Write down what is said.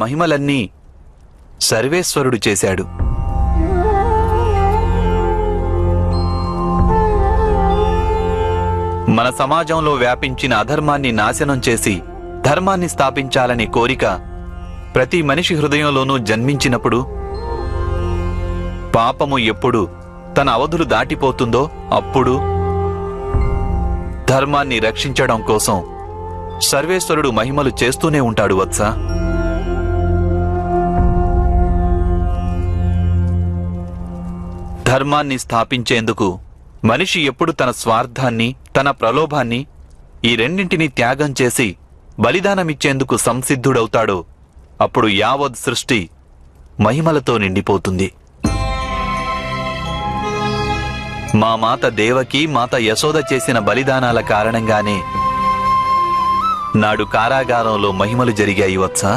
మహిమలన్నీ సర్వేశ్వరుడు చేశాడు. మన సమాజంలో వ్యాపించిన అధర్మాన్ని నాశనం చేసి ధర్మాన్ని స్థాపించాలనే కోరిక ప్రతి మనిషి హృదయంలోనూ జన్మించినప్పుడు పాపము ఎప్పుడు తన అవధులు దాటిపోతుందో అప్పుడు ధర్మాన్ని రక్షించడం కోసం సర్వేశ్వరుడు మహిమలు చేస్తూనే ఉంటాడు వత్సా. ధర్మాన్ని స్థాపించేందుకు మనిషి ఎప్పుడు తన స్వార్థాన్ని, తన ప్రలోభాన్ని ఈ రెండింటినీ త్యాగం చేసి బలిదానమిచ్చేందుకు సంసిద్ధుడవుతాడో అప్పుడు యావత్ సృష్టి మహిమలతో నిండిపోతుంది. మా మాత దేవకి, మాత యశోద చేసిన బలిదానాల కారణంగానే నాడు కారాగారంలో మహిమలు జరిగాయి వత్సా.